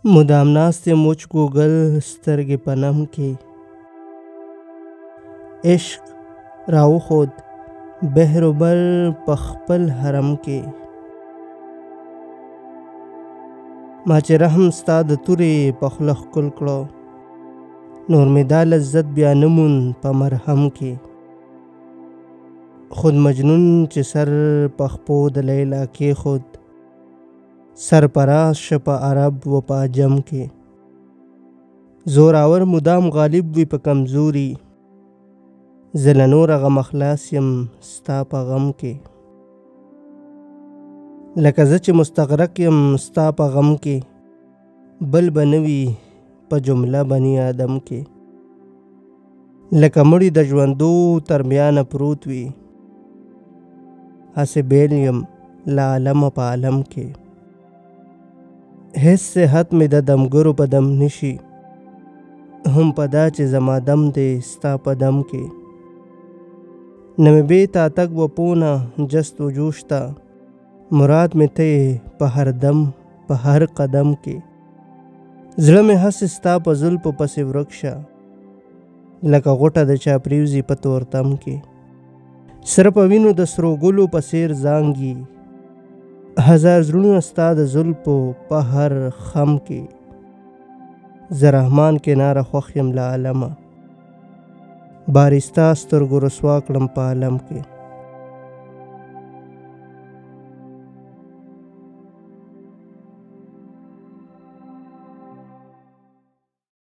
مدام ناست یم وچ ګوګل سترګې په نم کې عشق راوښود بحر و بر په خپل حرم کې ما چې رحم ستا د تورې په خوله ښکل کړو نور مې دا لذت بیا نه موند په مرهم کې خود مجنون چې سر په خپو د لیلا کېښود سرفراز شه په عرب و په عجم کې زوراور مدام غالب وي په کمزوري زه له نوره غمه خلاص یم ستا په غم کې لکه زه چې مستغرق یم ستا په غم کې بل به نه وي په جمله بني آدم کې لکه مړي د ژوندو تر میانه پروت وي هسې بیل یم له عالمه په عالم کې هیڅ صحت مې د دمګرو په دم نشي هم په دا چې زما دم دی ستا په دم کې نه مې بې تا تک و پونه جست و جوش ته مراد مې ته په هر دم په هر قدم کې زړه مې هسې ستا په زلفو پسې ورک شه لکه غوټه د چا پریوزي په تورتم کې سره په وینو د سرو ګلو په څېر زانګي هزار زړونه ستا د زلفو په هر خم کې زه رحمان کناره خوښ یم له عالمه بارې ستا سترګو رسوا کړم په عالم کې